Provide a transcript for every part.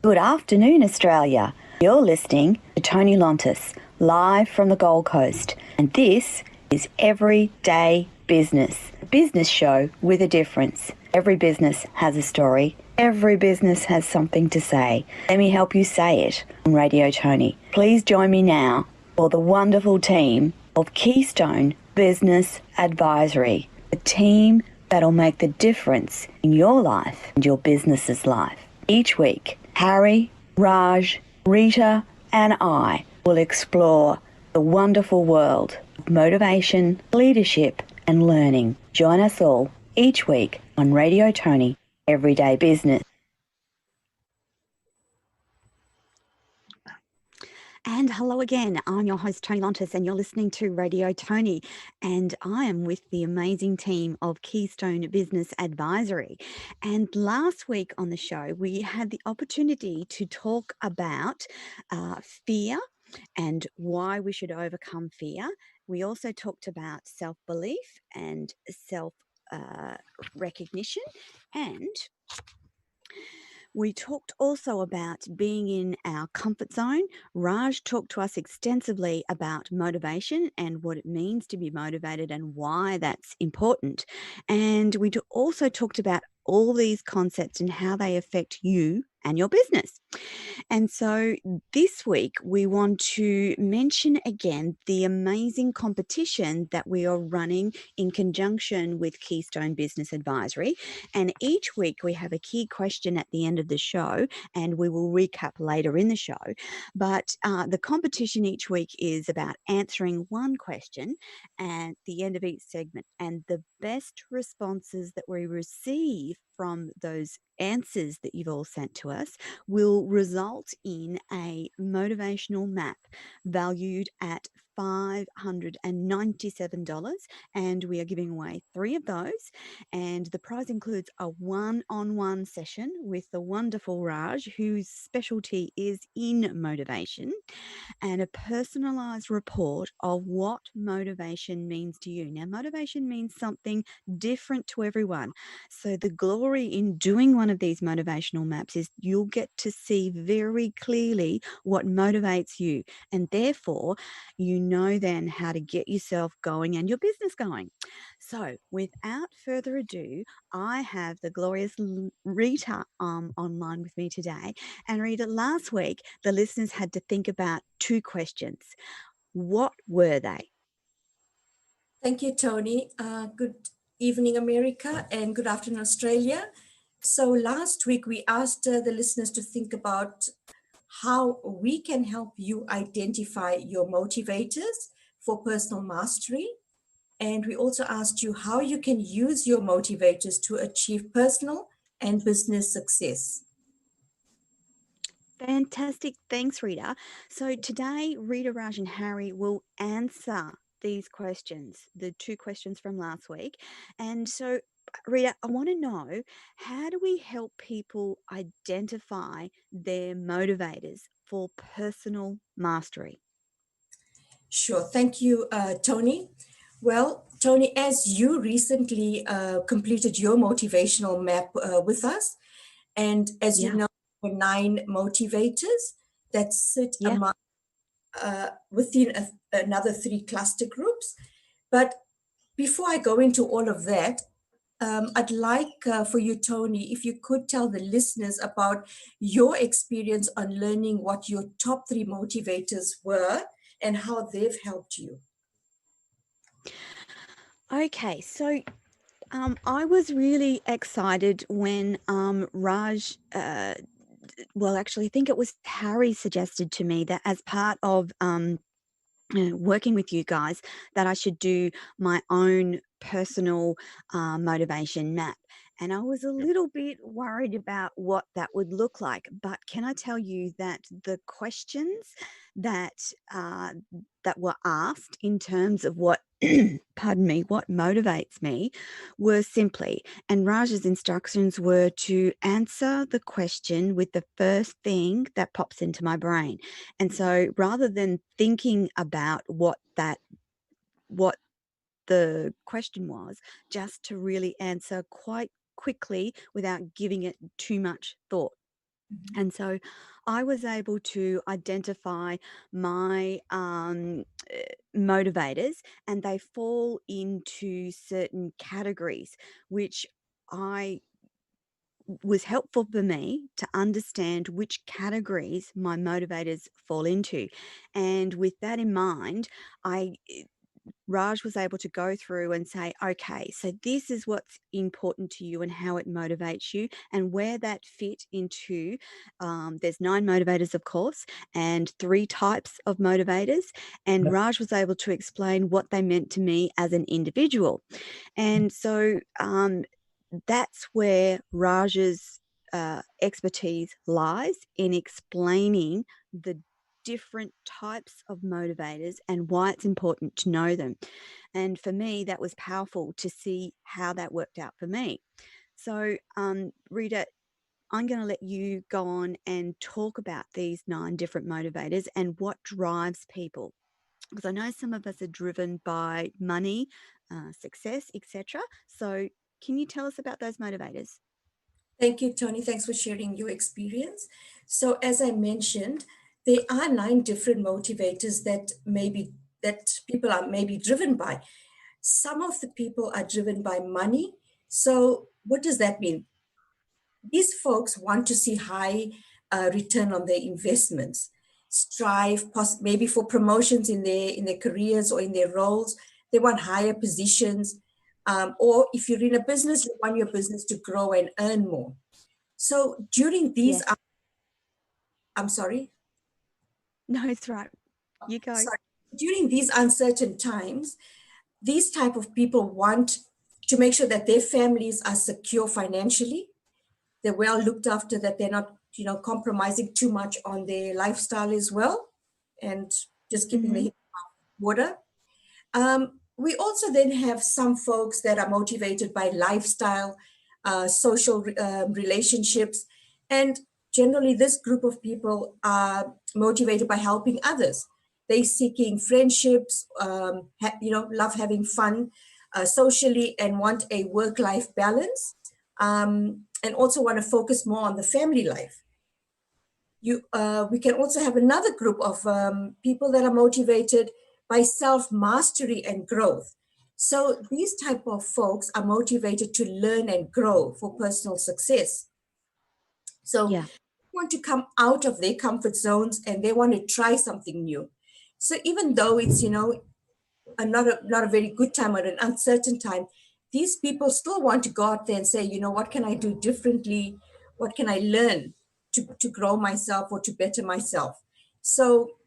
Good afternoon, Australia. You're listening to Toni Lontis, live from the Gold Coast. And this is Everyday Business, a business show with a difference. Every business has a story. Every business has something to say. Let me help you say it on Radio Toni. Please join me now for the wonderful team of Keystone Business Advisory, a team that'll make the difference in your life and your business's life. Each week, Harry, Raj, Rita, and I will explore the wonderful world of motivation, leadership, and learning. Join us all each week on Radio Toni, Everyday Business. And hello again, I'm your host Toni Lontis and you're listening to Radio Toni, and I am with the amazing team of Keystone Business Advisory. And last week on the show we had the opportunity to talk about fear and why we should overcome fear. We also talked about self-belief and self-recognition, and we talked also about being in our comfort zone. Raj talked to us extensively about motivation and what it means to be motivated and why that's important. And we also talked about all these concepts and how they affect you and your business. And so this week we want to mention again the amazing competition that we are running in conjunction with Keystone Business Advisory. And each week we have a key question at the end of the show, and we will recap later in the show. But the competition each week is about answering one question at the end of each segment. And the best responses that we receive from those answers that you've all sent to us will result in a motivational map valued at $597, and we are giving away 3 of those. And the prize includes a one-on-one session with the wonderful Raj, whose specialty is in motivation, and a personalized report of what motivation means to you. Now, motivation means something different to everyone. So the glory in doing one of these motivational maps is you'll get to see very clearly what motivates you. And therefore, you know then how to get yourself going and your business going. So without further ado, I have the glorious Rita online with me today. And Rita, last week, the listeners had to think about 2 questions. What were they? Thank you, Toni. Good evening, America, and good afternoon, Australia. So last week, we asked the listeners to think about how we can help you identify your motivators for personal mastery. And we also asked you how you can use your motivators to achieve personal and business success. Fantastic. Thanks, Rita. So today, Rita, Raj, and Harry will answer these questions, the 2 questions from last week. And so, Rita, I want to know, how do we help people identify their motivators for personal mastery? Sure. Thank you, Toni. Well, Toni, as you recently completed your motivational map with us, and as you know, there are 9 motivators that sit among, within another 3 cluster groups. But before I go into all of that, I'd like for you, Toni, if you could tell the listeners about your experience on learning what your top 3 motivators were and how they've helped you. Okay, so I was really excited when Raj, well, actually, I think it was Harry suggested to me that as part of working with you guys, that I should do my own personal motivation map. And I was a little bit worried about what that would look like. But can I tell you that the questions that that were asked in terms of what, pardon me, what motivates me were simply, and Raj's instructions were to answer the question with the first thing that pops into my brain. And so rather than thinking about what the question was, just to really answer quite quickly without giving it too much thought. And so I was able to identify my motivators, and they fall into certain categories, which I was helpful for me to understand which categories my motivators fall into. And with that in mind, Raj was able to go through and say, okay, so this is what's important to you and how it motivates you, and where that fit into. There's 9 motivators, of course, and 3 types of motivators. And Yep. Raj was able to explain what they meant to me as an individual. And so that's where Raj's expertise lies, in explaining the different types of motivators and why it's important to know them. And for me, that was powerful to see how that worked out for me. So, Rita, I'm going to let you go on and talk about these 9 different motivators and what drives people. Because I know some of us are driven by money, success, etc. So, can you tell us about those motivators? Thank you, Toni. Thanks for sharing your experience. So, as I mentioned, there are 9 different motivators that people are maybe driven by. Some of the people are driven by money. So, what does that mean? These folks want to see high return on their investments, strive maybe for promotions in their careers or in their roles. They want higher positions, or if you're in a business, you want your business to grow and earn more. So during these, Yes. I'm sorry. No, it's right. You go. Sorry. During these uncertain times, these type of people want to make sure that their families are secure financially. They're well looked after, that they're not, compromising too much on their lifestyle as well, and just keeping the Mm-hmm. head above water. We also then have some folks that are motivated by lifestyle, social relationships, and generally this group of people are motivated by helping others. They seeking friendships, love having fun socially, and want a work-life balance, and also want to focus more on the family life. We can also have another group of people that are motivated by self-mastery and growth. So these type of folks are motivated to learn and grow for personal success. So Yeah. they want to come out of their comfort zones, and they want to try something new. So even though it's, not a very good time or an uncertain time, these people still want to go out there and say, what can I do differently? What can I learn to grow myself or to better myself? So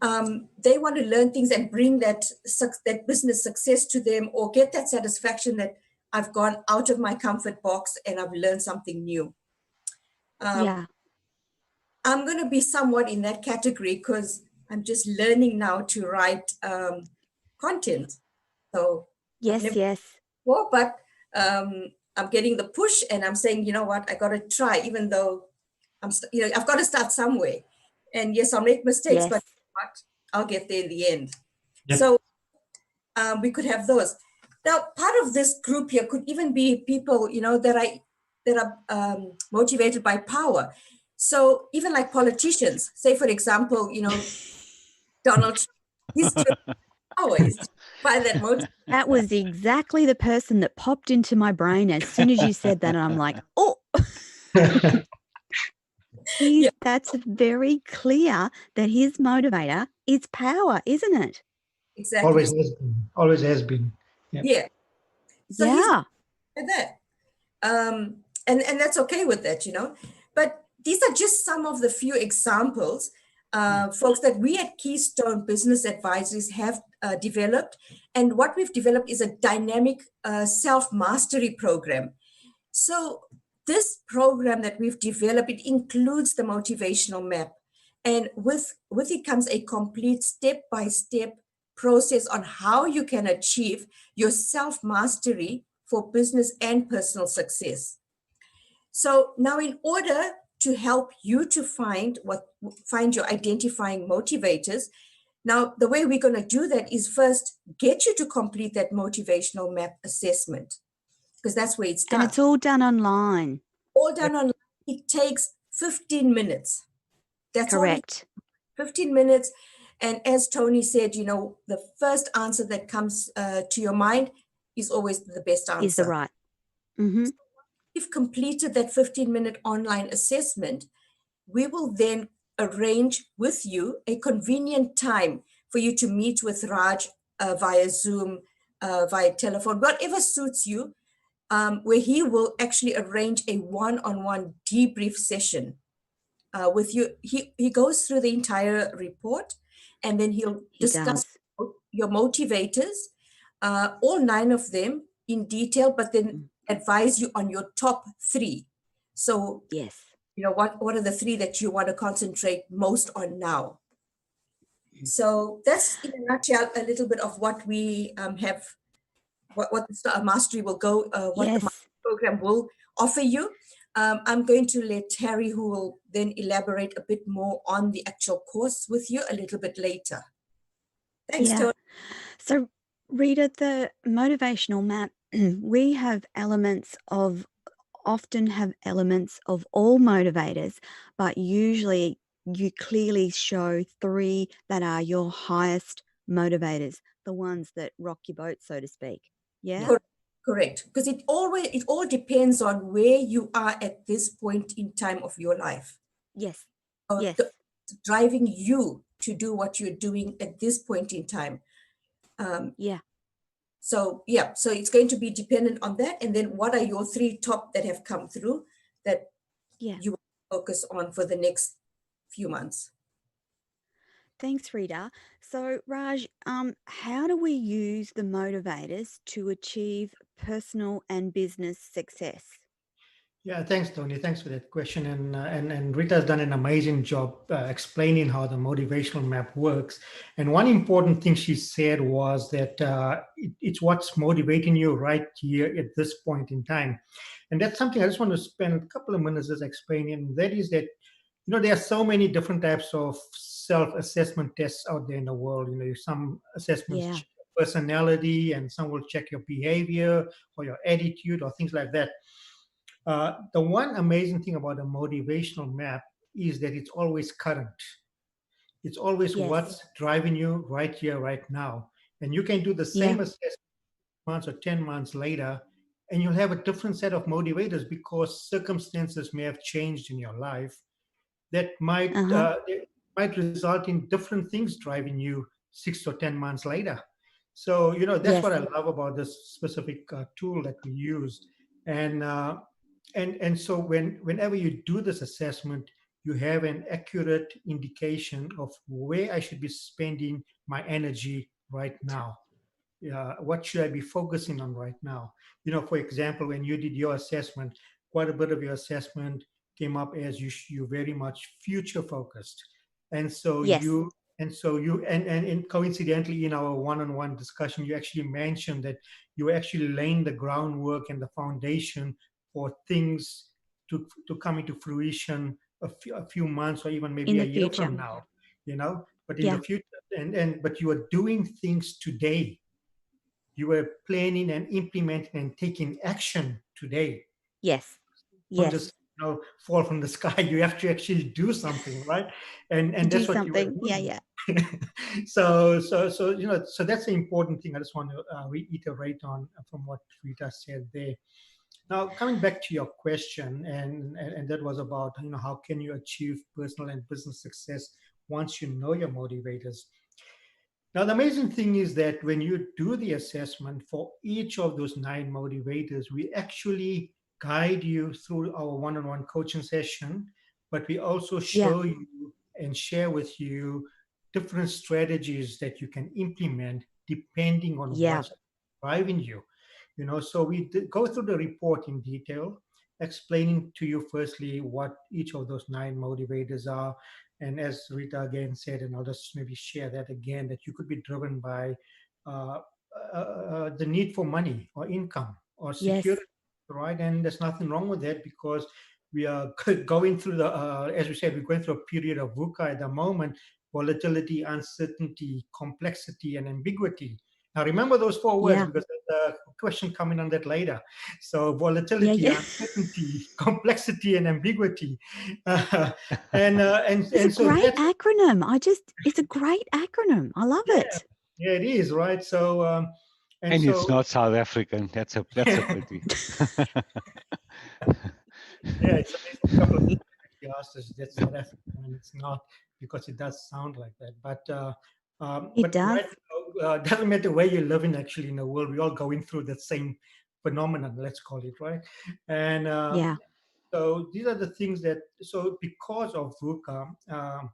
they want to learn things and bring that business success to them, or get that satisfaction that I've gone out of my comfort box and I've learned something new. Yeah. I'm going to be somewhat in that category because I'm just learning now to write content. So I've Yes, never yes. before, but I'm getting the push, and I'm saying, you know what, I got to try, even though I've got to start somewhere. And yes, I'll make mistakes, Yes. but I'll get there in the end. Yep. So we could have those. Now, part of this group here could even be people, that are motivated by power. So even like politicians, say for example, Donald Trump, he's driven by power. He's driven by that motive. That was exactly the person that popped into my brain as soon as you said that. And I'm like, oh, Yeah. that's very clear that his motivator is power, isn't it? Exactly. Always has been. Always has been. Yep. Yeah. So he's Yeah. like that. And that's okay with that, But these are just some of the few examples, folks, that we at Keystone Business Advisories have developed. And what we've developed is a dynamic self-mastery program. So this program that we've developed, it includes the motivational map. And with it comes a complete step-by-step process on how you can achieve your self-mastery for business and personal success. So now, in order to help you to find your identifying motivators, now the way we're going to do that is first get you to complete that motivational map assessment, because that's where it And starts. it's all done online. All done online. It takes 15 minutes. That's Correct. all. 15 minutes. And as Toni said, you know, the first answer that comes to your mind is always the best answer. Is the right. Mm-hmm. So if completed that 15-minute online assessment, we will then arrange with you a convenient time for you to meet with Raj via Zoom, via telephone, whatever suits you, where he will actually arrange a one-on-one debrief session with you. He goes through the entire report, and then he'll discuss your motivators, all 9 of them in detail, but then advise you on your top 3. So, yes, you know, what are the 3 that you want to concentrate most on now? So that's in a nutshell a little bit of what we have, what the Star Mastery will go, what the program will offer you. I'm going to let Harry, who will then elaborate a bit more on the actual course with you a little bit later. Thanks, Toni. So, Rita, the motivational map, we have often have elements of all motivators, but usually you clearly show 3 that are your highest motivators, the ones that rock your boat, so to speak. Yeah? Correct. Because it all depends on where you are at this point in time of your life. Yes. Driving you to do what you're doing at this point in time. So it's going to be dependent on that. And then what are your 3 top that have come through that you will focus on for the next few months? Thanks, Rita. So, Raj, how do we use the motivators to achieve personal and business success? Yeah, thanks, Toni. Thanks for that question. And Rita has done an amazing job explaining how the motivational map works. And one important thing she said was that it's what's motivating you right here at this point in time. And that's something I just want to spend a couple of minutes just explaining. That is that, you know, there are so many different types of self-assessment tests out there in the world. You know, some assessments check your personality, and some will check your behavior or your attitude or things like that. The one amazing thing about a motivational map is that it's always current. It's always what's driving you right here, right now. And you can do the same assessment months or 10 months later, and you'll have a different set of motivators because circumstances may have changed in your life that might result in different things driving you 6 or 10 months later. So, you know, that's what I love about this specific tool that we use. And so whenever you do this assessment, you have an accurate indication of where I should be spending my energy right now. What should I be focusing on right now? You know, for example, when you did your assessment, quite a bit of your assessment came up as you very much future focused. And so and coincidentally in our one-on-one discussion, you actually mentioned that you were actually laying the groundwork and the foundation for things to come into fruition a few months or even maybe a year from now, you know, but in the future, but you are doing things today. You are planning and implementing and taking action today. Don't just, you know, fall from the sky. You have to actually do something, right? And that's what you are doing. So you know, so that's the important thing. I just want to reiterate on from what Rita said there. Now, coming back to your question, and that was about, you know, how can you achieve personal and business success once you know your motivators? Now, the amazing thing is that when you do the assessment for each of those 9 motivators, we actually guide you through our one-on-one coaching session, but we also show you and share with you different strategies that you can implement depending on what's driving you. You know, so we go through the report in detail, explaining to you firstly what each of those 9 motivators are. And as Rita again said, and I'll just maybe share that again, that you could be driven by the need for money or income or security, right? And there's nothing wrong with that because we are going through as we said, we're going through a period of VUCA at the moment: volatility, uncertainty, complexity, and ambiguity. Now, remember those 4 words because question coming on that later. So volatility, uncertainty, complexity, and ambiguity. It's a So great that's, acronym. It's a great acronym. I love it. yeah, it is, right? So, And so, it's not South African. That's a pity. yeah, it's a couple of you asked us that's South African, and it's not, because it does sound like that. But It does. right now, doesn't matter where you live in, actually, in the world, we're all going through that same phenomenon, let's call it, right? And so these are the things that, so because of VUCA,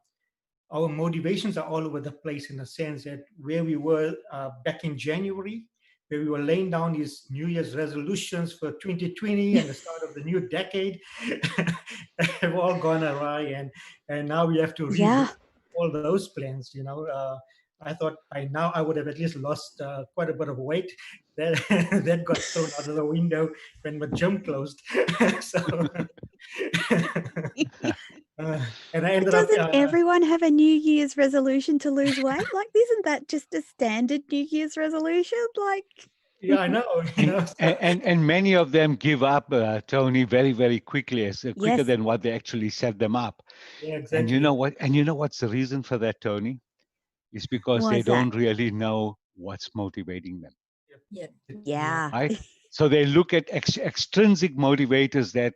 our motivations are all over the place, in the sense that where we were back in January, where we were laying down these New Year's resolutions for 2020 and the start of the new decade, have all gone awry, and now we have to revisit all those plans. I thought by now I would have at least lost quite a bit of weight. That that got thrown out of the window when the gym closed. So. And I ended up. Doesn't everyone have a New Year's resolution to lose weight? Like, isn't that just a standard New Year's resolution? Like, yeah, I know. And many of them give up, Toni, very, very quickly, quicker than what they actually set them up. Yeah, exactly. And you know what? And you know what's the reason for that, Toni? It's because they don't really know what's motivating them. Yeah. Right. So they look at extrinsic motivators that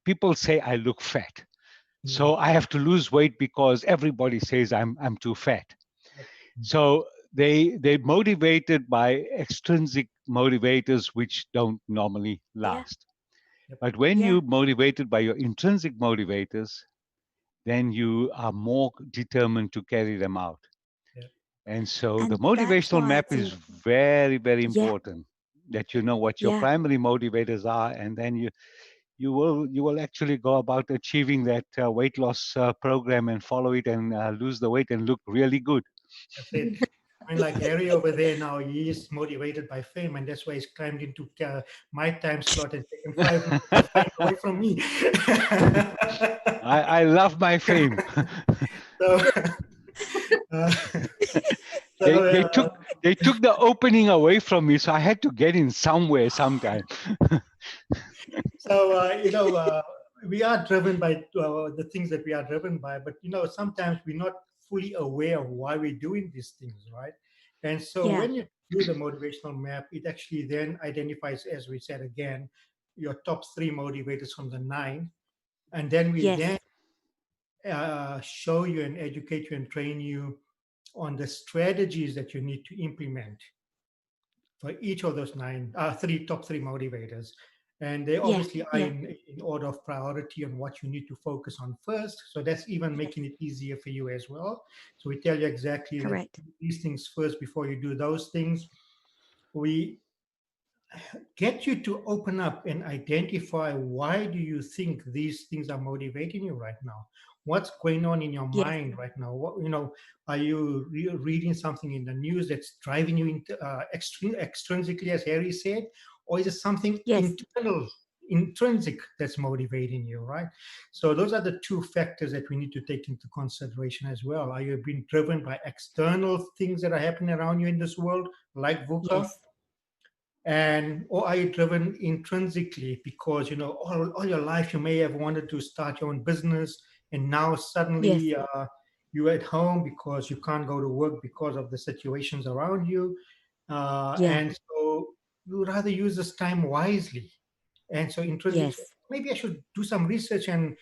people say I look fat, so I have to lose weight because everybody says I'm too fat. So they're motivated by extrinsic motivators which don't normally last. But when you're motivated by your intrinsic motivators, then you are more determined to carry them out. And so the motivational map is very, very important, that you know what your primary motivators are, and then you will actually go about achieving that weight loss program and follow it and lose the weight and look really good. That's it. I mean, like Harry over there now, he is motivated by fame, and that's why he's climbed into my time slot and taken 5 minutes of fame away from me. I love my fame. They took the opening away from me, so I had to get in somewhere, sometime. So we are driven by the things that we are driven by, but sometimes we're not fully aware of why we're doing these things, right? And so when you do the motivational map, it actually then identifies, as we said again, your top 3 motivators from the 9, and then we then show you and educate you and train you on the strategies that you need to implement for each of those 9, top 3 motivators. And they obviously are in order of priority on what you need to focus on first. So that's even making it easier for you as well. So we tell you exactly that these things first before you do those things. We get you to open up and identify, why do you think these things are motivating you right now? What's going on in your mind right now? What, are you reading something in the news that's driving you into extrinsically, as Harry said, or is it something intrinsic that's motivating you, right? So those are the 2 factors that we need to take into consideration as well. Are you being driven by external things that are happening around you in this world, like VUCA? Or are you driven intrinsically because, all your life you may have wanted to start your own business, and now suddenly you're at home because you can't go to work because of the situations around you. And so you rather use this time wisely. And so intrinsic, maybe I should do some research and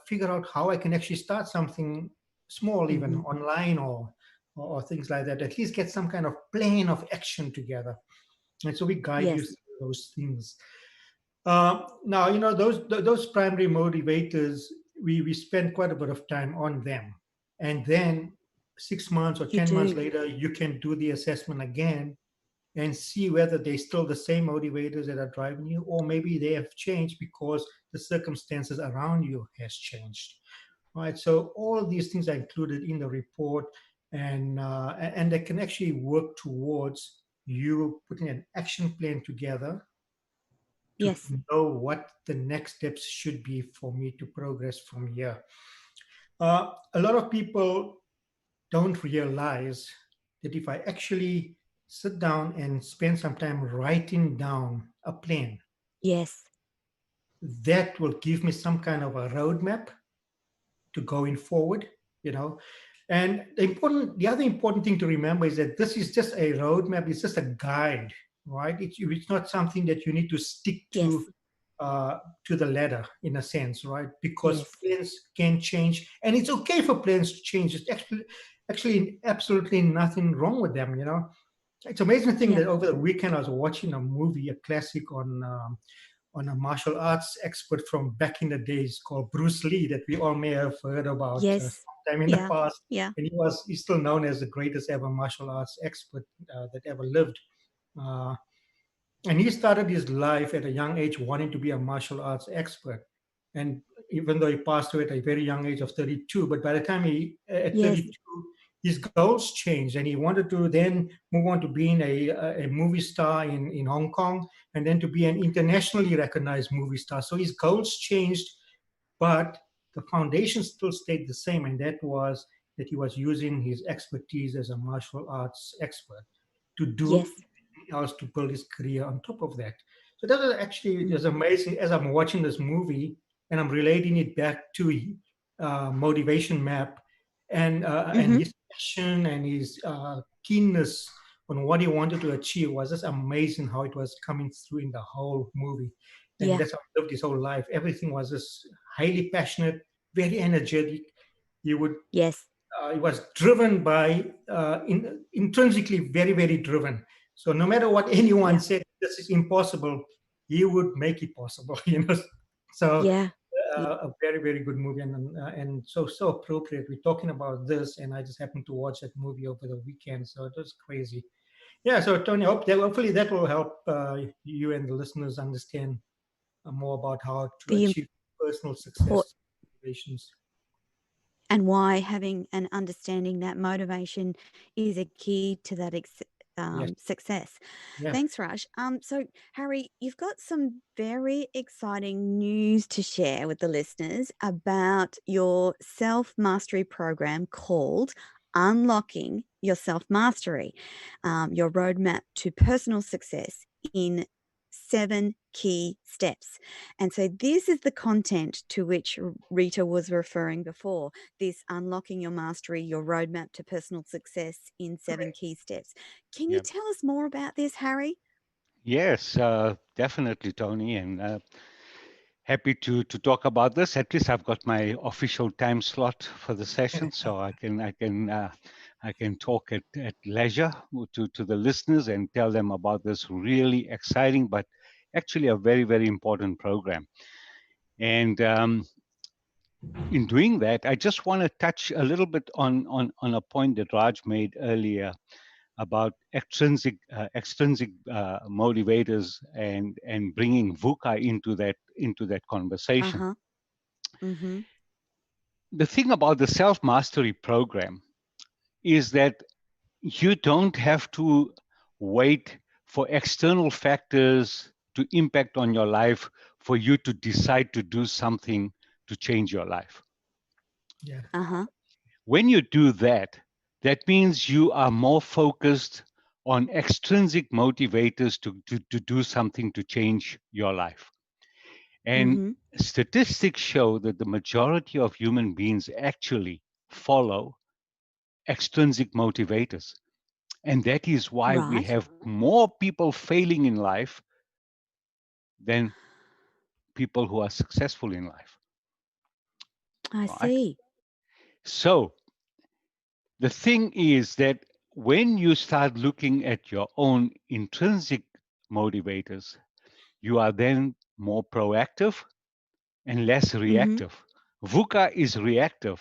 figure out how I can actually start something small, even online or things like that. At least get some kind of plan of action together. And so we guide you through those things. Now, those primary motivators, we spend quite a bit of time on them. And then 6 months or 10 months later, you can do the assessment again and see whether they're still the same motivators that are driving you, or maybe they have changed because the circumstances around you has changed. Right? So all these things are included in the report, and they can actually work towards you putting an action plan together to know what the next steps should be for me to progress from here. A lot of people don't realize that if I actually sit down and spend some time writing down a plan. Yes. That will give me some kind of a roadmap to going forward, you know. And the other important thing to remember is that this is just a roadmap, it's just a guide, right? It's not something that you need to stick Yes. to the letter, in a sense, right? Because Yes. plans can change, and it's okay for plans to change. It's actually absolutely nothing wrong with them, you know. It's an amazing thing Yeah. that over the weekend I was watching a movie, a classic on a martial arts expert from back in the days called Bruce Lee, that we all may have heard about Yes. sometime in the Yeah. past. Yeah. And he's still known as the greatest ever martial arts expert that ever lived. Uh, and he started his life at a young age wanting to be a martial arts expert. And even though he passed away at a very young age of 32, but by the time at Yes. 32, his goals changed, and he wanted to then move on to being a movie star in Hong Kong, and then to be an internationally recognized movie star. So his goals changed, but the foundation still stayed the same, and that was that he was using his expertise as a martial arts expert to do Yes. else to build his career on top of that. So that was actually Mm. just amazing. As I'm watching this movie and I'm relating it back to motivation map and Mm-hmm. his passion and his keenness on what he wanted to achieve was just amazing how it was coming through in the whole movie. And Yeah. that's how he lived his whole life. Everything was just highly passionate, very energetic. He would Yes. He was driven by intrinsically very, very driven. So no matter what anyone Yeah. said, this is impossible, he would make it possible. You know. So Yeah. Yeah. a very, very good movie, and so appropriate. We're talking about this, and I just happened to watch that movie over the weekend, so it was crazy. Yeah. So Tony, hopefully that will help you and the listeners understand more about how to The achieve personal import success situations. and why having an understanding that motivation is a key to that Yes. success. Yeah. Thanks, Raj. So Harry, you've got some very exciting news to share with the listeners about your self-mastery program called Unlocking Your Self-Mastery, your roadmap to personal success in 7 key steps. And so this is the content to which Rita was referring before, this unlocking your mastery, your roadmap to personal success in 7 key steps. Can you Yeah. tell us more about this, Harry? Yes, definitely, Tony, and happy to talk about this. At least I've got my official time slot for the session, so I can talk at leisure to the listeners and tell them about this really exciting, but actually a very, very important program. And in doing that, I just want to touch a little bit on a point that Raj made earlier about extrinsic motivators and bringing VUCA into that conversation. Uh-huh. Mm-hmm. The thing about the self mastery program is that you don't have to wait for external factors to impact on your life for you to decide to do something to change your life. Yeah. Uh-huh. When you do that, that means you are more focused on extrinsic motivators to do something to change your life. And Mm-hmm. statistics show that the majority of human beings actually follow extrinsic motivators. And that is why we Right. have more people failing in life than people who are successful in life, I right? see. So the thing is that when you start looking at your own intrinsic motivators, you are then more proactive and less Mm-hmm. reactive. VUCA is reactive,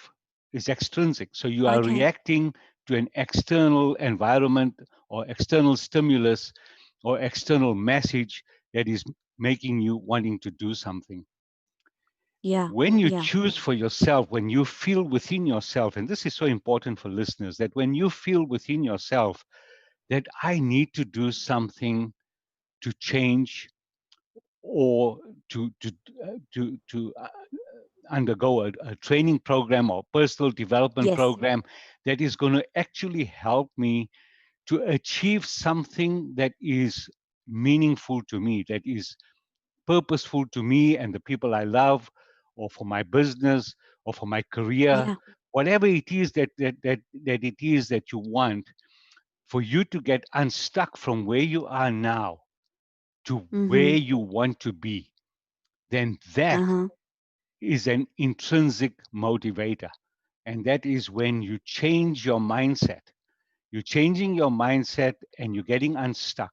is extrinsic. So you are Okay. reacting to an external environment or external stimulus or external message that is making you wanting to do something. Yeah. When you Yeah. choose for yourself, when you feel within yourself, and this is so important for listeners, that when you feel within yourself that I need to do something to change or to undergo a training program or personal development Yes. program that is going to actually help me to achieve something that is meaningful to me, that is purposeful to me and the people I love, or for my business, or for my career, Yeah. whatever it is that it is that you want, for you to get unstuck from where you are now to where Mm-hmm. you want to be, then that Uh-huh. is an intrinsic motivator. And that is when you change your mindset. You're changing your mindset and you're getting unstuck.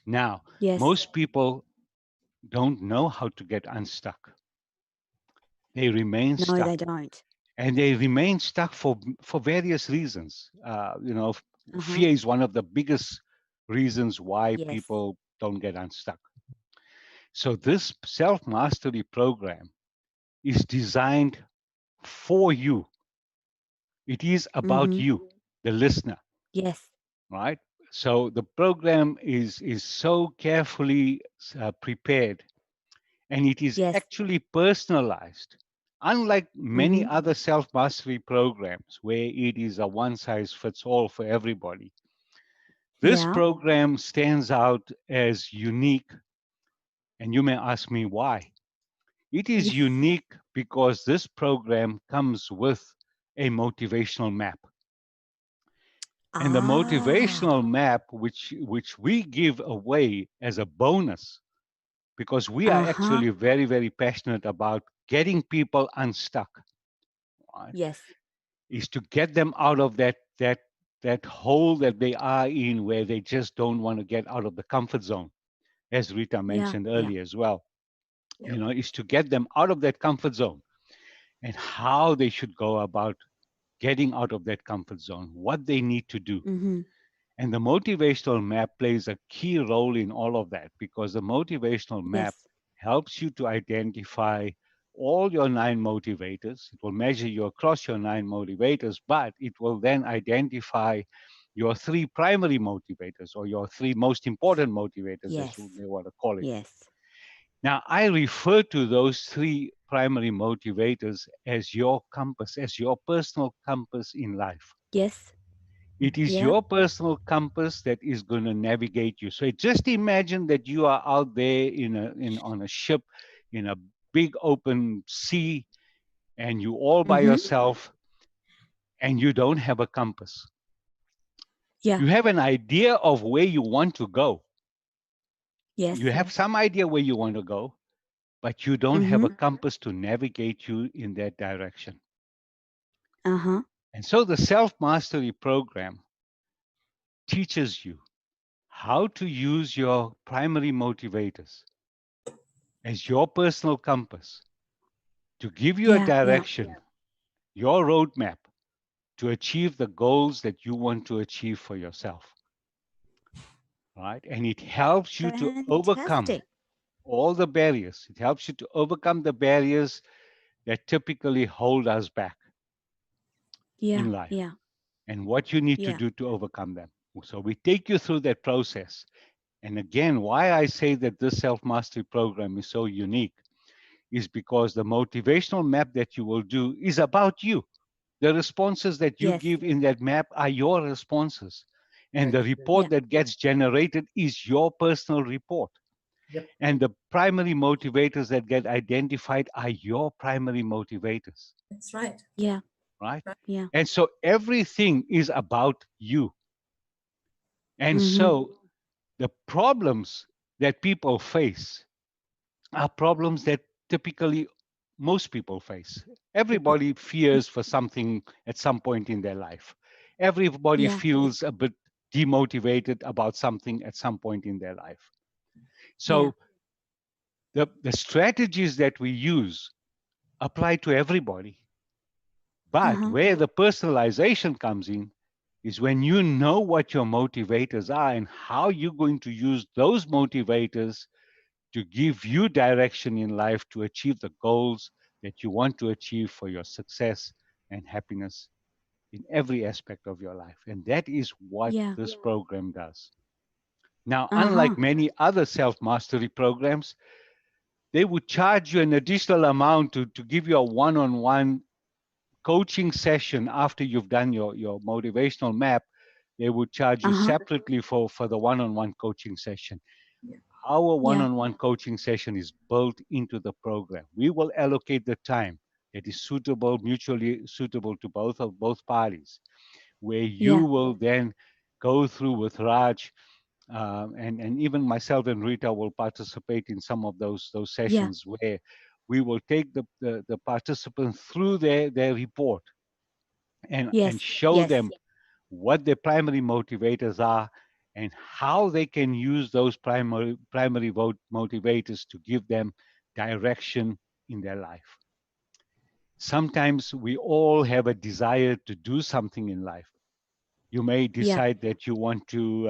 Now, Yes. most people don't know how to get unstuck. They remain No, stuck. they don't. And they remain stuck for various reasons. Uh-huh. Fear is one of the biggest reasons why Yes. people don't get unstuck. So this self-mastery program is designed for you. It is about Mm-hmm. you, the listener, Yes. right? So the program is so carefully prepared, and it is Yes. actually personalized. Unlike many Mm-hmm. other self-mastery programs where it is a one size fits all for everybody, this Yeah. program stands out as unique. And you may ask me why. It is Yes. unique because this program comes with a motivational map. And the Ah. motivational map, which we give away as a bonus, because we are Uh-huh. actually very, very passionate about getting people unstuck, right? Yes. Is to get them out of that hole that they are in, where they just don't want to get out of the comfort zone, as Rita Yeah. mentioned Yeah. earlier as well. Yeah. Is to get them out of that comfort zone, and how they should go about getting out of that comfort zone, what they need to do. Mm-hmm. And the motivational map plays a key role in all of that, because the motivational map Yes. helps you to identify all your 9 motivators. It will measure you across your 9 motivators, but it will then identify your 3 primary motivators, or your 3 most important motivators, as Yes. you may want to call it. Yes. Now, I refer to those 3 primary motivators as your compass, as your personal compass in life. Yes. It is Yeah. your personal compass that is going to navigate you. So just imagine that you are out there on a ship in a big open sea, and you all by Mm-hmm. yourself, and you don't have a compass. Yeah. You have an idea of where you want to go. Yes. You have some idea where you want to go, but you don't have a Mm-hmm. compass to navigate you in that direction. Uh-huh. And so the self mastery program teaches you how to use your primary motivators as your personal compass to give you a Yeah. Yeah. direction, your roadmap to achieve the goals that you want to achieve for yourself. Right? And it helps you to overcome Fantastic. all the barriers. It helps you to overcome the barriers that typically hold us back Yeah. in life, Yeah. and what you need to Yeah. do to overcome them. So we take you through that process. And again, why I say that this self mastery program is so unique is because the motivational map that you will do is about you. The responses that you Yes. give in that map are your responses. And Right. the report Yeah. that gets generated is your personal report. Yep. And the primary motivators that get identified are your primary motivators, That's right. Yeah. right? Right. Yeah. And so everything is about you. And Mm-hmm. so the problems that people face are problems that typically most people face. Everybody fears for something at some point in their life. Everybody Yeah. feels a bit demotivated about something at some point in their life. Yeah. So the strategies that we use apply to everybody. But Uh-huh. where the personalization comes in is when you know what your motivators are and how you're going to use those motivators to give you direction in life to achieve the goals that you want to achieve for your success and happiness in every aspect of your life. And that is what Yeah. this program does. Now, Uh-huh. unlike many other self mastery programs, they would charge you an additional amount to give you a one on one coaching session after you've done your motivational map. they would charge you Uh-huh. separately for the one-on-one coaching session. Yeah. Our Yeah. one-on-one coaching session is built into the program. We will allocate the time that is suitable, mutually suitable to both parties, where you Yeah. will then go through with Raj, and even myself and Rita will participate in some of those Yeah. sessions where we will take the participants through their report and Yes. show Yes. them what their primary motivators are and how they can use those primary motivators to give them direction in their life. Sometimes we all have a desire to do something in life. You may Yeah. decide that you want to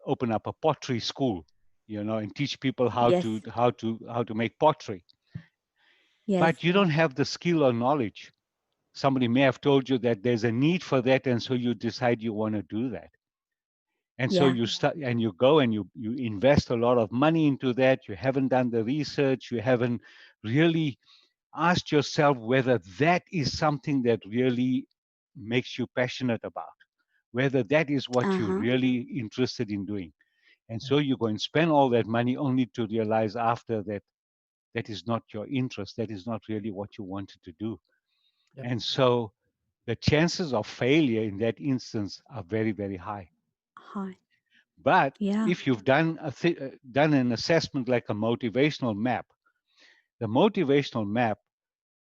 open up a pottery school, and teach people how Yes. to how to how to make pottery, Yes. but you don't have the skill or knowledge. Somebody may have told you that there's a need for that, and so you decide you want to do that. And so Yeah. you start and you go and you invest a lot of money into that. You haven't done the research. You haven't really asked yourself whether that is something that really makes you passionate about, whether that is what you're Uh-huh. really interested in doing. And so you go and spend all that money only to realize after that that is not your interest. That is not really what you wanted to do. Yep. And so the chances of failure in that instance are very, very high. Hi. But Yeah. if you've done an assessment like a motivational map, the motivational map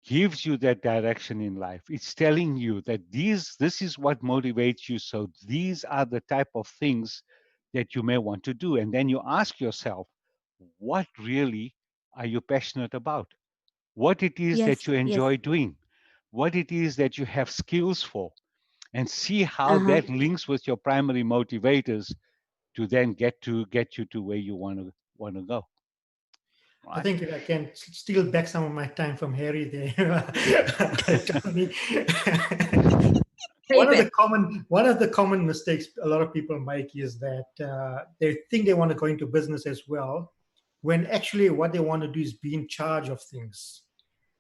gives you that direction in life. It's telling you that this is what motivates you. So these are the type of things that you may want to do. And then you ask yourself, what really are you passionate about? What it is that Yes. you Yes. enjoy doing? What it is that you have skills for? And see how Uh-huh. that links with your primary motivators to then get you to where you want to go. I Right? think I can steal back some of my time from Harry there, Tony. Keep it. One of the common mistakes a lot of people make is that they think they want to go into business as well, when actually what they want to do is be in charge of things.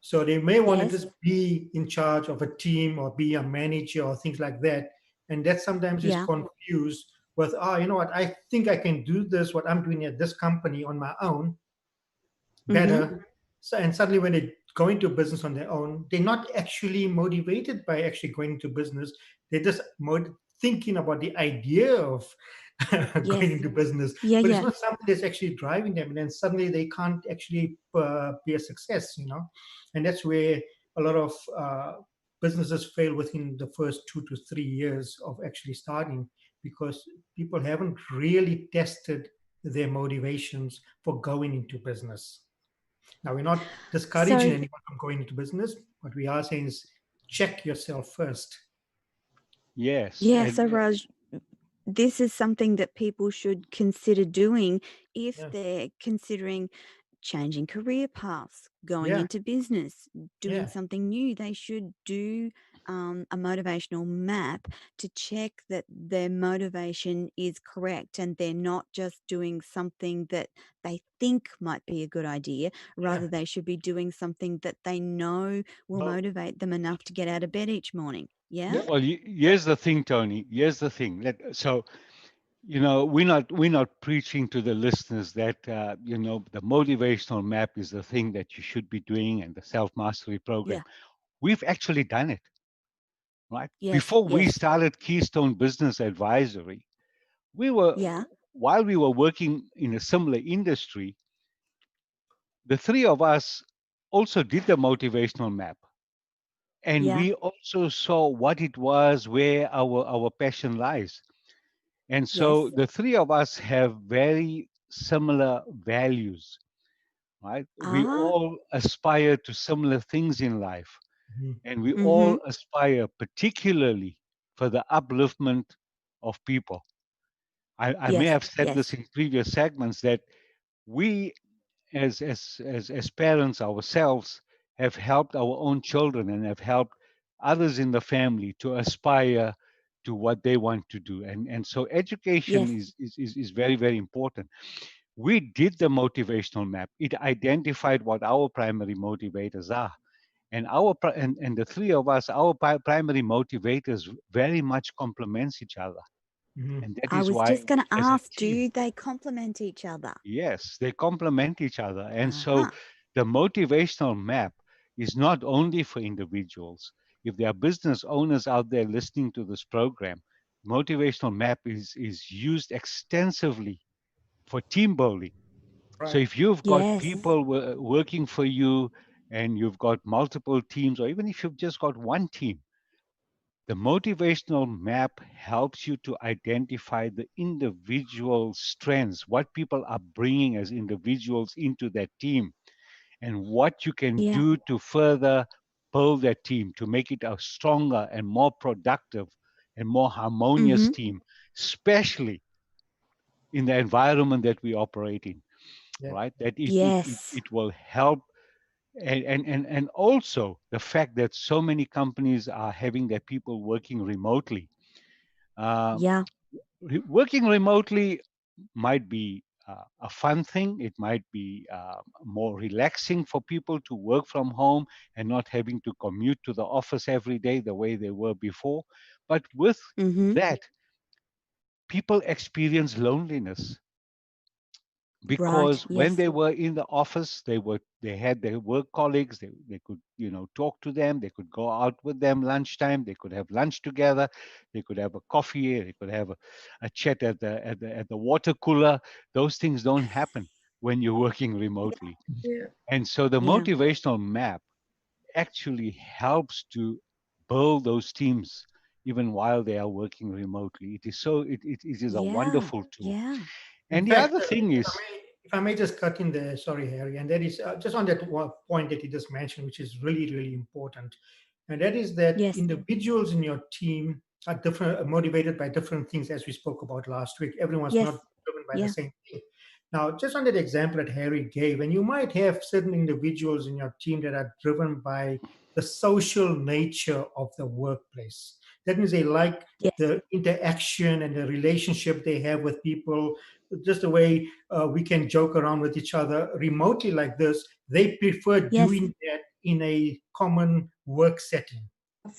So they may want to Yes. just be in charge of a team or be a manager or things like that, and that sometimes is Yeah. confused with, oh, you know what, I think I can do this what I'm doing at this company on my own Mm-hmm. better. So, and suddenly when they go into business on their own, they're not actually motivated by actually going into business. They're just thinking about the idea of going Yes. into business, Yeah. but it's Yeah. not something that's actually driving them. And then suddenly they can't actually be a success. And that's where a lot of businesses fail within the first 2 to 3 years of actually starting, because people haven't really tested their motivations for going into business. Now, we're not discouraging So anyone from going into business. What we are saying is check yourself first. Yes. yeah. And So Raj, this is something that people should consider doing if Yeah, they're considering changing career paths, going yeah, into business, doing yeah, something new. They should do a motivational map to check that their motivation is correct and they're not just doing something that they think might be a good idea. yeah. Rather, they should be doing something that they know will Well, motivate them enough to get out of bed each morning. Yeah? yeah, well, here's the thing, Tony. Here's the thing. So we're not preaching to the listeners that the motivational map is the thing that you should be doing and the self mastery program. Yeah. We've actually done it, right? Yes. Before we Yes. started Keystone Business Advisory, we were Yeah. while we were working in a similar industry, the three of us also did the motivational map, and Yeah. we also saw what it was, where our passion lies. And so Yes. the three of us have very similar values, right? We Ah. all aspire to similar things in life, mhm, and we Mm-hmm. all aspire particularly for the upliftment of people. I may Yes. have said Yes. this in previous segments that we as parents ourselves have helped our own children and have helped others in the family to aspire to what they want to do, and so education Yes. is very, very important. We did the motivational map. It identified what our primary motivators are, And and the three of us, our primary motivators very much complements each other. Mhm. And that I is was why, just going to as a ask, team, do they complement each other? yes, they complement each other. And so Uh-huh. the motivational map is not only for individuals. If there are business owners out there listening to this program, motivational map is used extensively for team building. So Right. if you've got Yes. people working for you and you've got multiple teams, or even if you've just got one team, the motivational map helps you to identify the individual strengths, what people are bringing as individuals into that team, and what you can Yeah. do to further build that team to make it a stronger and more productive and more harmonious Mm-hmm. team, especially in the environment that we operate in, Yeah. right? That Yes. it will help. And also the fact that so many companies are having their people working remotely. Uh, Yeah. Working remotely might be a fun thing. It might be more relaxing for people to work from home and not having to commute to the office every day the way they were before. But with Mm-hmm. that, people experience loneliness Right. because when Yes. they were in the office, they had their work colleagues. They could talk to them. They could go out with them lunchtime. They could have lunch together. They could have a coffee. They could have a chat at the water cooler. Those things don't happen when you're working remotely. Yeah. And so the Yeah. motivational map actually helps to build those teams even while they are working remotely. It is a Yeah. wonderful tool. Yeah. In And the fact, other thing is, if I may just cut in there, sorry, Harry, and that is just on that one point that you just mentioned, which is really, really important. And that is that Yes. individuals in your team are different, motivated by different things, as we spoke about last week. Everyone's Yes. not driven by the Yeah. same thing. Now, just on that example that Harry gave, and you might have certain individuals in your team that are driven by the social nature of the workplace. That means they like Yes. the interaction and the relationship they have with people, just the way we can joke around with each other remotely like this. They prefer Yes. doing that in a common work setting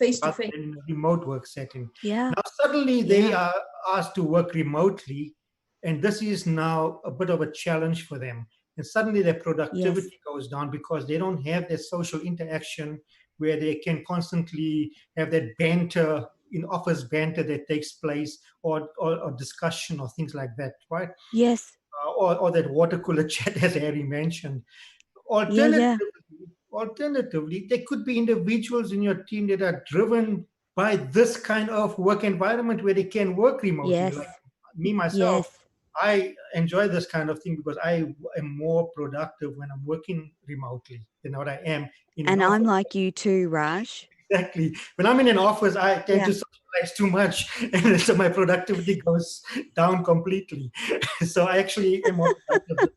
Face to rather face. than a remote work setting. Yeah. Now, suddenly they Yeah. are asked to work remotely, and this is now a bit of a challenge for them. And suddenly their Yes. productivity goes down because they don't have that social interaction where they can constantly have that banter, in office banter that takes place, or discussion or things like that, right? Yes. Or that water cooler chat, as Harry mentioned. Yeah. Yeah. Alternatively, there could be individuals in your team that are driven by this kind of work environment where they can work remotely. Yes. Like me, myself, Yes. I enjoy this kind of thing because I am more productive when I'm working remotely than what I am in an And I'm office. like you too, Raj. Exactly. When I'm in an office, I tend Yeah. to socialize too much, and so my productivity goes down completely. So I actually am more productive.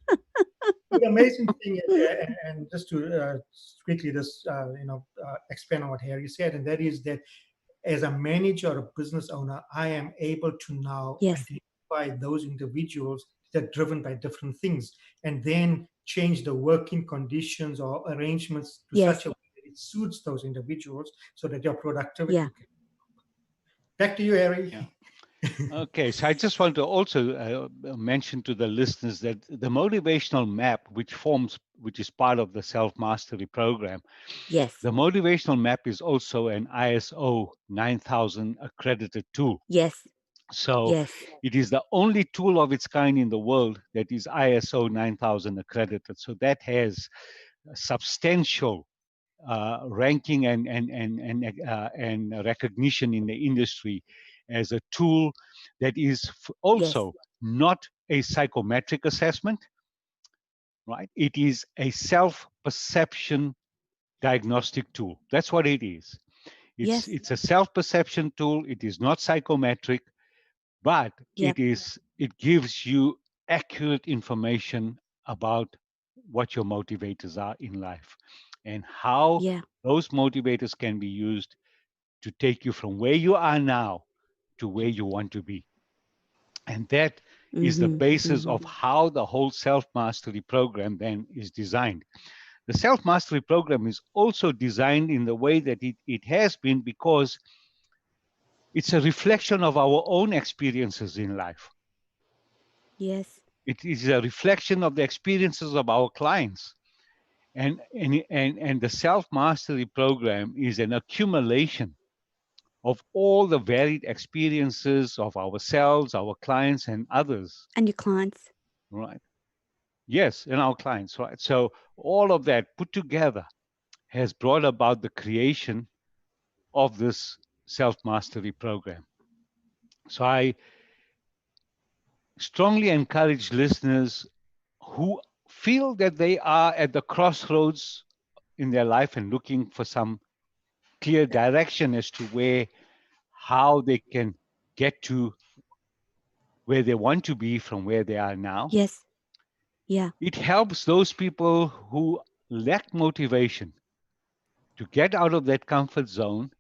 The amazing thing is, and just to quickly just expand on what Harry said, and that is that as a manager or a business owner, I am able to now Yes. identify those individuals that are driven by different things, and then change the working conditions or arrangements to Yes. such a way that it suits those individuals, so that your productivity Yeah. can. Back to you, Harry. yeah. Okay, so I just want to also mention to the listeners that the motivational map, which is part of the self mastery program, Yes. the motivational map is also an ISO 9000 accredited tool. Yes. So Yes. it is the only tool of its kind in the world that is ISO 9000 accredited. So that has a substantial ranking and recognition in the industry as a tool that is Yes. also not a psychometric assessment, right? It is a self-perception diagnostic tool. That's what it is. Yes. It's a self-perception tool. It is not psychometric, but Yep. it gives you accurate information about what your motivators are in life and how Yeah. those motivators can be used to take you from where you are now to where you want to be. And that is the Mm-hmm. basis Mm-hmm. of how the whole self mastery program then is designed. the self-mastery program is also designed in the way that it has been, because it's a reflection of our own experiences in life. Yes. It is a reflection of the experiences of our clients. And the self-mastery program is an accumulation of all the varied experiences of ourselves, our clients, and others. And your clients. Right. Yes, and our clients, right? So all of that put together has brought about the creation of this self-mastery program. So I strongly encourage listeners who feel that they are at the crossroads in their life and looking for some clear direction as to how they can get to where they want to be from where they are now. Yes. Yeah. It helps those people who lack motivation to get out of that comfort zone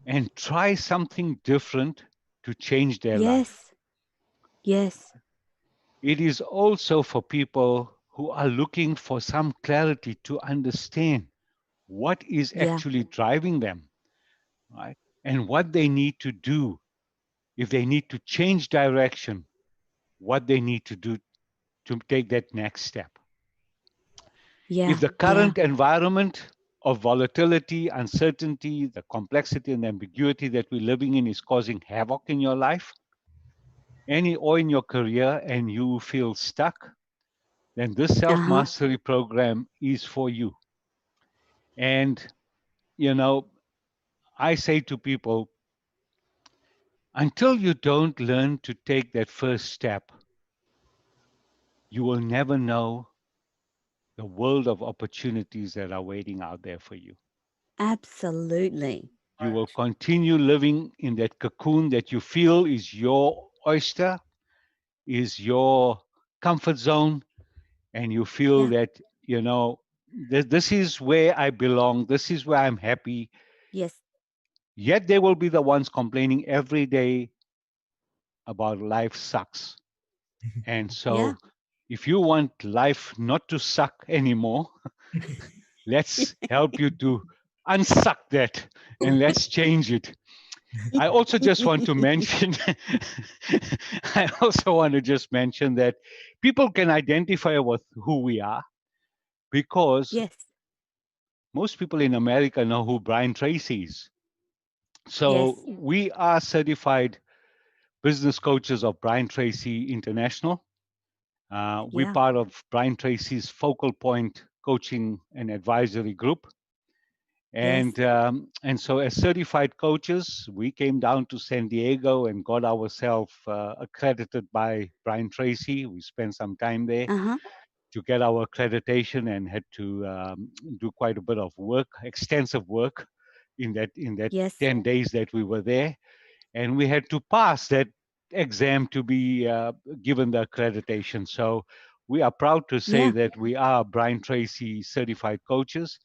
and try something different to change their life. Yes. Yes. It is also for people who are looking for some clarity to understand what is Yeah. actually driving them, right? And what they need to do if they need to change direction, what they need to do to take that next step. Yeah. If the current environment of volatility, uncertainty, the complexity and ambiguity that we're living in is causing havoc in your life, or in your career, and you feel stuck, then this Uh-huh. self-mastery program is for you. And, you know, I say to people, until you don't learn to take that first step, you will never know the world of opportunities that are waiting out there for you. Absolutely. You will continue living in that cocoon that you feel is your oyster, is your comfort zone, and you feel Yeah. that, this is where I belong, this is where I'm happy. Yes. Yet they will be the ones complaining every day about life sucks. And Yeah. so, if you want life not to suck anymore, let's help you to unsuck that and let's change it. I also just want to mention, I also want to just mention that people can identify with who we are, because Yes. most people in America know who Brian Tracy is. Yes. So we are certified business coaches of Brian Tracy International. We're Yeah. part of Brian Tracy's Focal Point Coaching and Advisory Group. Yes. And so as certified coaches, we came down to San Diego and got ourselves accredited by Brian Tracy. We spent some time there Uh-huh. to get our accreditation and had to do quite a bit of work, extensive work in that Yes. 10 days that we were there. And we had to pass that exam to be given the accreditation. So we are proud to say Yeah. that we are Brian Tracy certified coaches.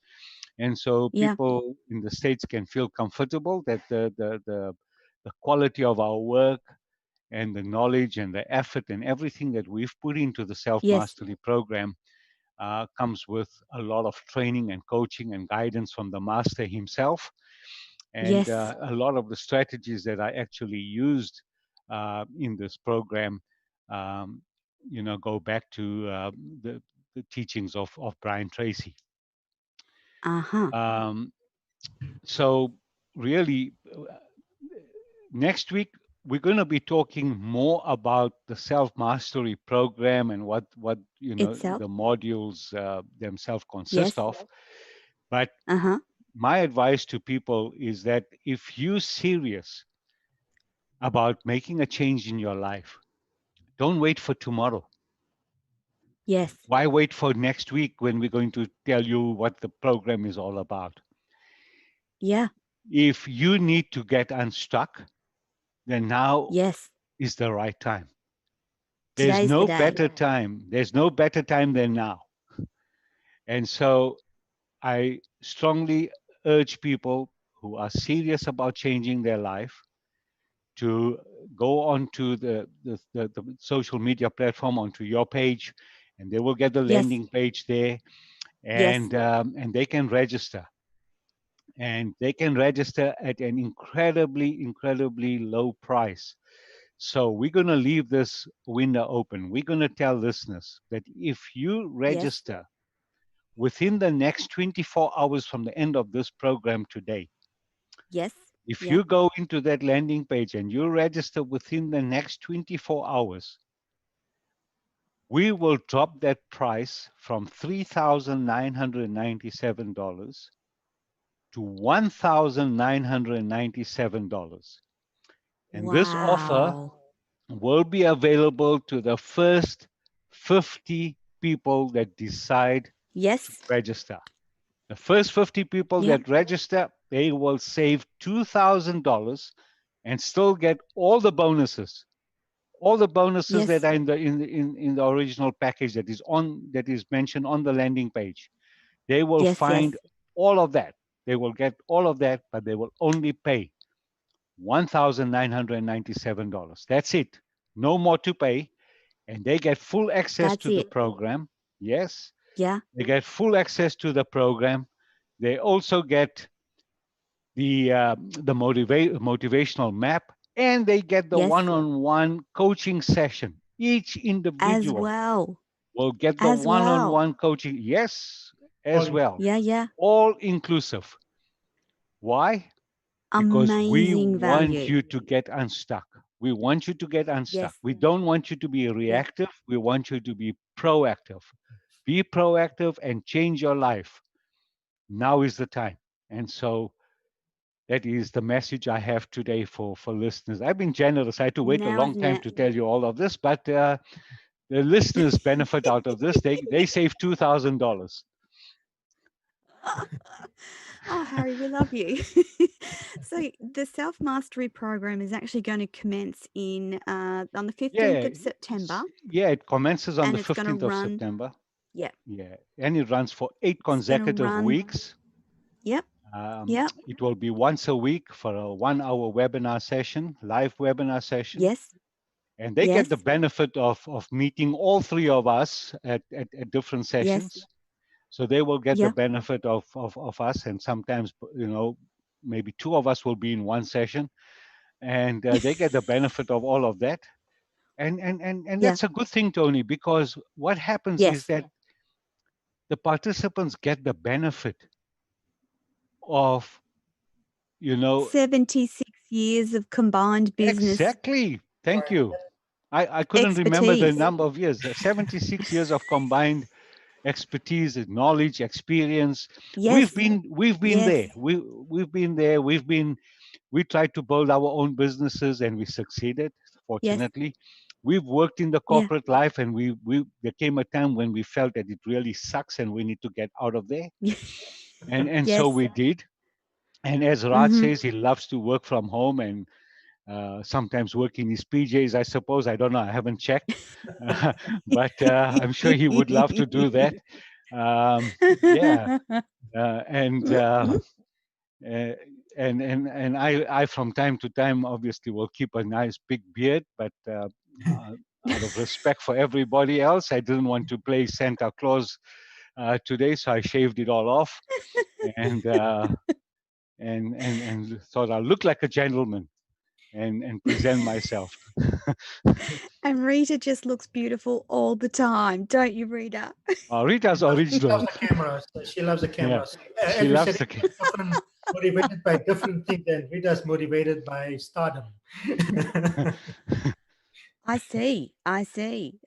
And so Yeah. people in the States can feel comfortable that the quality of our work and the knowledge and the effort and everything that we've put into the Yes. self-mastery program comes with a lot of training and coaching and guidance from the master himself. And Yes. a lot of the strategies that are actually used in this program, um, go back to the teachings of Brian Tracy. Uh-huh. Um, so really, next week we're going to be talking more about the self-mastery program and what Itself. the modules themselves consist Yes. of. But Uh-huh. my advice to people is that if you're serious about making a change in your life, don't wait for tomorrow. Yes. Why wait for next week when we're going to tell you what the program is all about? Yeah. If you need to get unstuck, then now Yes. is the right time. There's Today's the no day. better time. There's no better time than now. And so I strongly urge people who are serious about changing their life to go onto the social media platform, onto your page, and they will get the Yes. landing page there. Yes. And they can register. And they can register at an incredibly low price. So we're going to leave this window open. We're going to tell listeners that if you Yes. register within the next 24 hours from the end of this program today, Yes. if Yeah. you go into that landing page and you register within the next 24 hours, we will drop that price from $3,997 to $1,997. And this offer Wow. will be available to the first 50 people that decide to Yes. register. The first 50 people Yep. that register, they will save $2,000 and still get all the bonuses. All the bonuses Yes. that are in the original package that is mentioned on the landing page. They will Yes. Yes. find all of that. They will get all of that, but they will only pay $1,997. That's it. No more to pay. And they get full access That's to the it. program. Yes, Yeah. they get full access to the program. They also get the motivational map, and they get the Yes. one-on-one coaching session. Each As individual well. will get the As well. one-on-one coaching. Yes, as well. Yeah. Yeah. All inclusive. Why? Because we Amazing want value. you to get unstuck. We want you to get unstuck. Yes. We don't want you to be Yeah. reactive. We want you to be proactive. Be proactive and change your life. Now is the time. And so that is the message I have today for listeners. I've been generous. I had to wait a long time to tell you all of this, but the listeners benefit out of this. They save $2,000. Oh, Harry, we love you. So the Self Mastery program is actually going to commence in on the 15th Yeah, of September, yeah. It commences on and the it's going to 15th of run. September. Yeah, Yeah, and it runs for 8 it's going to consecutive run. weeks. Yep. Yep. It will be once a week for a 1 hour webinar session, live webinar session. Yes. And they get Yes. the benefit of meeting all three of us at different sessions. Yes. So they will get the Yeah. benefit of us. And sometimes, maybe two of us will be in one session. And they get the benefit of all of that. And Yeah. that's a good thing, Toni, because what happens is Yes. that the participants get the benefit of 76 years of combined business exactly. Thank you. I couldn't remember the expertise. number of years. 76 years of combined expertise, knowledge, experience. Yes. We've been Yes. there. We've been there. We tried to build our own businesses and we succeeded. Yes. Fortunately, we've worked in the Yeah. corporate life, and there came a time when we felt that it really sucks and we need to get out of there. And so Yes. we did. And as Raj says, he loves to work from home and sometimes work in his PJs, I suppose. I don't know. I haven't checked. But I'm sure he would love to do that. Yeah. And I from time to time obviously will keep a nice big beard, but out of respect for everybody else, I didn't want to play Santa Claus today, so I shaved it all off and thought I'll look like a gentleman and present myself. And Rita just looks beautiful all the time, don't you, Rita? Rita's She original. loves the camera. So she loves the camera. Yeah, So, she as we loves said, the. often motivated by different things, and Rita's motivated by stardom. I see. I see.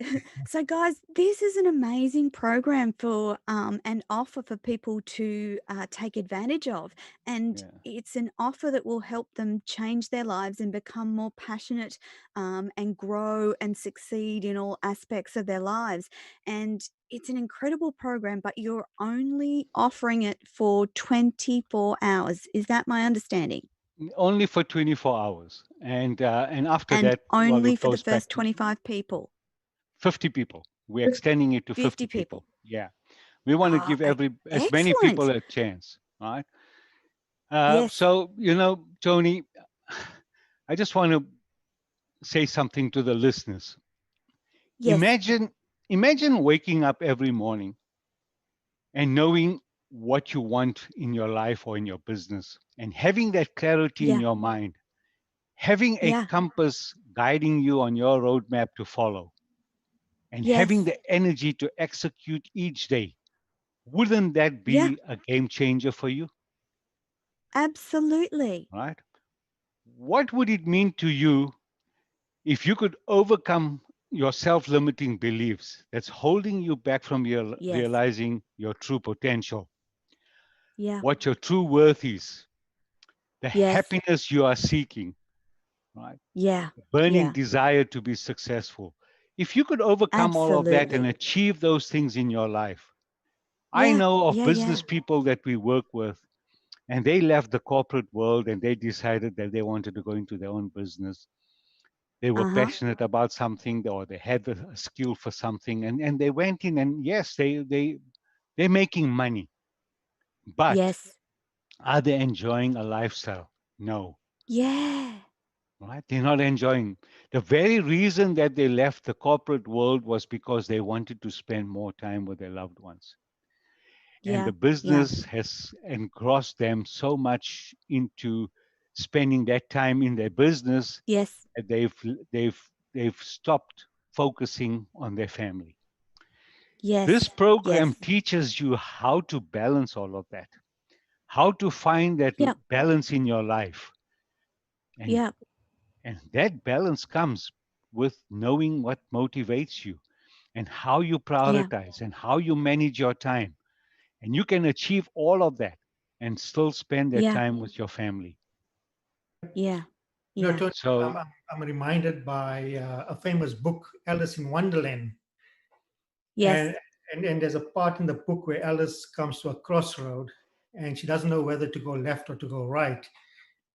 So, guys, this is an amazing program for an offer for people to take advantage of. And Yeah. it's an offer that will help them change their lives and become more passionate and grow and succeed in all aspects of their lives. And it's an incredible program, but you're only offering it for 24 hours. Is that my understanding? Only for 24 hours, and after And that, well, only it for the goes back first to 25 people, 50 people. We're extending it to 50 50 people. people. Yeah, we want to Ah, give as many people excellent. a chance, right? Yes. So Toni, I just want to say something to the listeners. Yes. Imagine waking up every morning and knowing what you want in your life or in your business, and having that clarity in Yeah. your mind, having a Yeah. compass guiding you on your roadmap to follow, and having Yes. the energy to execute each day. Wouldn't that Yeah. be a game changer for you? Absolutely. Right? What would it mean to you if you could overcome your self-limiting beliefs that's holding you back from Yes. realizing your true potential, Yeah. what your true worth is, the Yes. happiness you are seeking, right? Yeah. Burning Yeah. desire to be successful. If you could overcome all of that and Absolutely. achieve those things in your life, I Yeah. know of Yeah. business Yeah. people that we work with, and they left the corporate world and they decided that they wanted to go into their own business. They were Uh-huh. passionate about something, or they had a skill for something, and they went in, and yes, they're making money, but Yes. are they enjoying a lifestyle? No. Yeah. Right? They're not enjoying. The very reason that they left the corporate world was because they wanted to spend more time with their loved ones. And Yeah. the Yeah. business has engrossed them so much into spending that time in their business Yes. that they've stopped focusing on their family. This Yes. program Yes. teaches you how to balance all of that, how to find that Yeah. balance in your life. And Yeah. and that balance comes with knowing what motivates you and how you Yeah. prioritize and how you manage your time. And you can achieve all of that and still spend that Yeah. time with your family. Yeah. You know, Yeah. Tony, So, I'm reminded by a famous book, Alice in Wonderland. Yes. And, and there's a part in the book where Alice comes to a crossroad and she doesn't know whether to go left or to go right.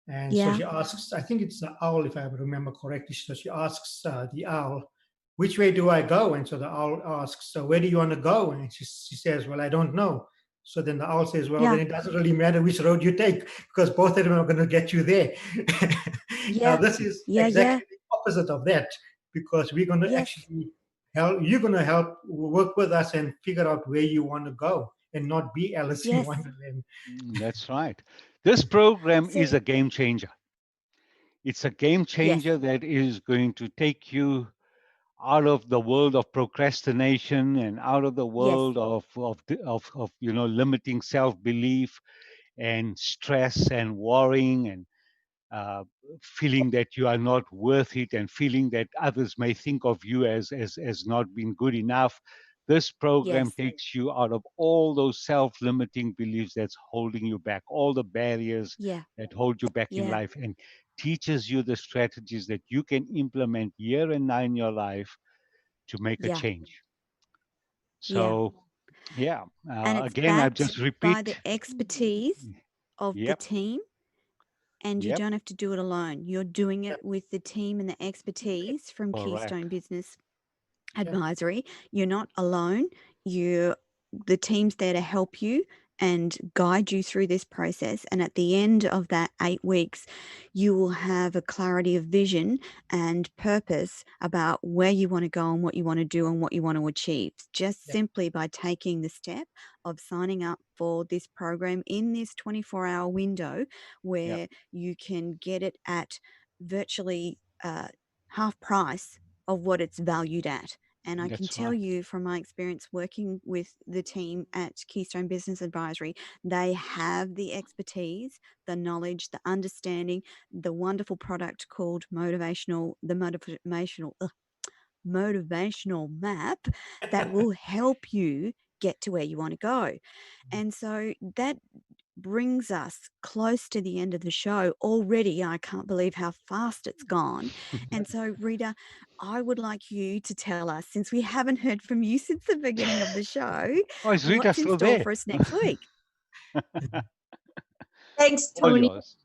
And so Yeah. she asks, I think it's the owl, if I remember correctly. So she asks the owl, which way do I go? And so the owl asks, so where do you want to go? And she says, well, I don't know. So then the owl says, well, then Yeah. it doesn't really matter which road you take because both of them are going to get you there. Now, Yeah. this is Yeah. Yeah. exactly the opposite of that because we're going to Yes. actually help, you're going to help work with us and figure out where you want to go and not be Alice in Yes. Wonderland. that's right. This program is So a game changer. It's a game yes. changer that is going to take you out of the world of procrastination and out of the Yes. world of limiting self-belief and stress and worrying and uh, feeling that you are not worth it and feeling that others may think of you as not being good enough. This program Yes. takes you out of all those self-limiting beliefs that's holding you back, all the barriers Yeah. that hold you back in Yeah. life, and teaches you the strategies that you can implement year and now in your life to make a Yeah. change. Yeah. So, yeah, And it's again, I backed just by the repeat. expertise of the Yep, team, and you yep, don't have to do it alone. You're doing Yeah, it with the team and the expertise from Keystone correct. Business yeah. Advisory. You're not alone. The team's there to help you and guide you through this process. And at the end of that 8 weeks, you will have a clarity of vision and purpose about where you want to go and what you want to do and what you want to achieve, just Yeah. simply by taking the step of signing up for this program in this 24-hour window Yep, where you can get it at virtually half price of what it's valued at. And I can that's tell right. you from my experience working with the team at Keystone Business Advisory, they have the expertise, the knowledge, the understanding, the wonderful product called motivational map that will help you get to where you want to go. And so that brings us close to the end of the show already. I can't believe how fast it's gone. And so, Rita, I would like you to tell us, since we haven't heard from you since the beginning of the show, Oh, is Rita what's in still store there? for us next week. Thanks, All Toni. yours.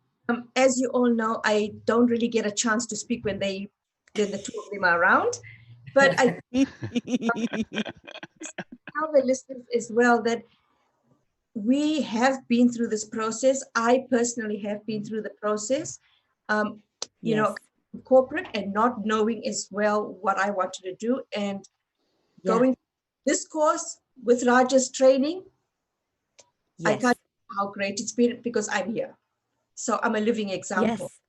As you all know, I don't really get a chance to speak when the two of them are around. But I tell the listeners as well that we have been through this process. I personally have been through the process, Yes. corporate and not knowing as well what I wanted to do and Yeah. going this course with Raj's training. I Yes. can't tell you how great it's been because I'm here. So I'm a living example. Yes.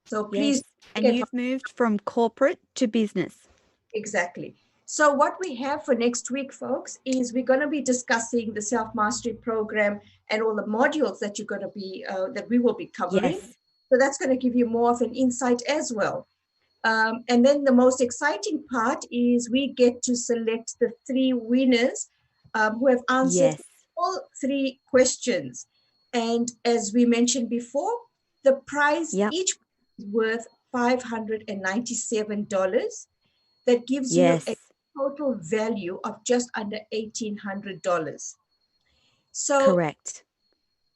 So please Yes. And take you've moved from corporate to business. Exactly. So what we have for next week, folks, is we're going to be discussing the self-mastery program and all the modules that you're going to be that we will be covering. Yes. So that's going to give you more of an insight as well. And then the most exciting part is we get to select the 3 winners who have answered Yes. all 3 questions. And as we mentioned before, the prize Yep. each is worth $597. That gives you Yes. a total value of just under $1,800. So Correct.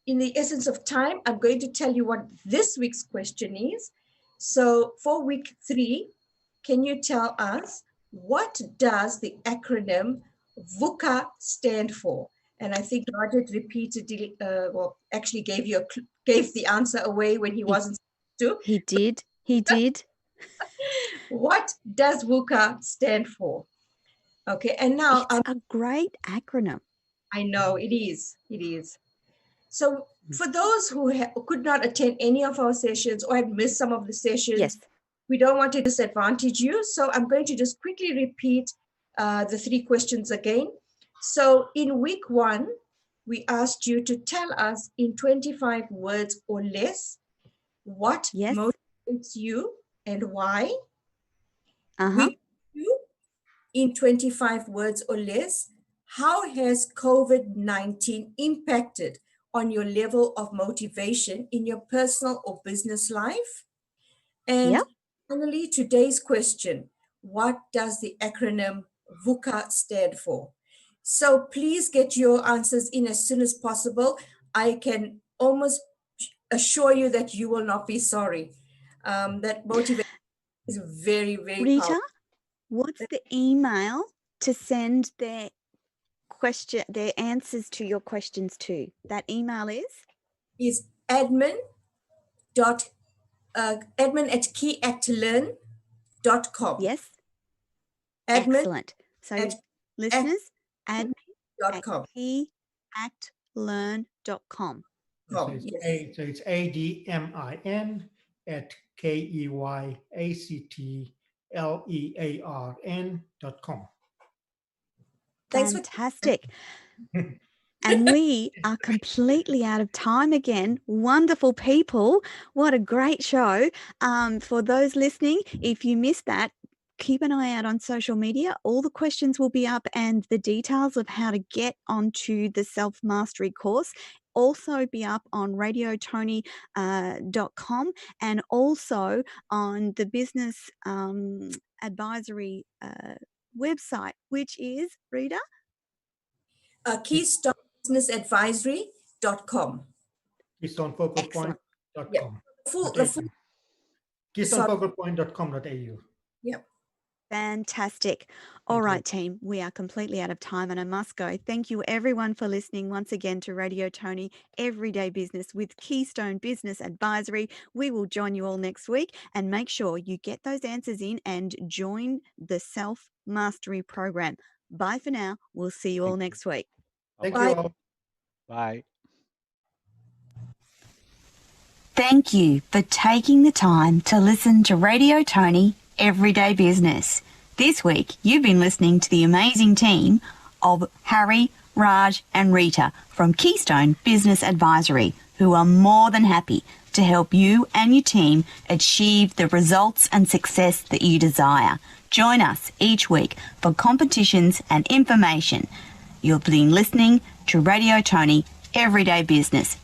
in the essence of time, I'm going to tell you what this week's question is. So for week 3, can you tell us what does the acronym VUCA stand for? And I think Roger repeatedly, actually gave the answer away when he wasn't supposed to. He did. He did. What does VUCA stand for? Okay, and now It's a great acronym. I know it is. It is. So for those who could not attend any of our sessions or had missed some of the sessions, Yes. we don't want to disadvantage you. So I'm going to just quickly repeat the 3 questions again. So in week 1, we asked you to tell us in 25 words or less what Yes. motivates you and why. Uh-huh. Week 2, in 25 words or less, how has COVID-19 impacted on your level of motivation in your personal or business life? And Yep. finally, today's question, what does the acronym VUCA stand for? So please get your answers in as soon as possible. I can almost assure you that you will not be sorry. That motivation is very, very Rita, powerful. what's the email to send their answers to your questions to? That email Is admin@keyactlearn.com. Yes. Admin Excellent. So at listeners, admin at .com. keyactlearn.com. So it's ADMIN at KEYACTLEARN.com. Thanks for Fantastic. And we are completely out of time again. Wonderful people. What a great show. For those listening, if you missed that, keep an eye out on social media. All the questions will be up and the details of how to get onto the self-mastery course also be up on radiotoni.com and also on the business advisory website, which is, Rita? Keystone Business Advisory.com. KeystoneFocalPoint.com. Yeah. The full KeystoneFocalPoint.com.au. Yep. Fantastic. All right, team, we are completely out of time and I must go. Thank you everyone for listening once again to Radio Toni Everyday Business with Keystone Business Advisory. We will join you all next week and make sure you get those answers in and join the Self-Mastery Program. Bye for now. We'll see you all next week. Thank you all. Bye. Thank you for taking the time to listen to Radio Toni Everyday Business. This week, you've been listening to the amazing team of Harry, Raj and Rita from Keystone Business Advisory, who are more than happy to help you and your team achieve the results and success that you desire. Join us each week for competitions and information. You've been listening to Radio Toni Everyday Business.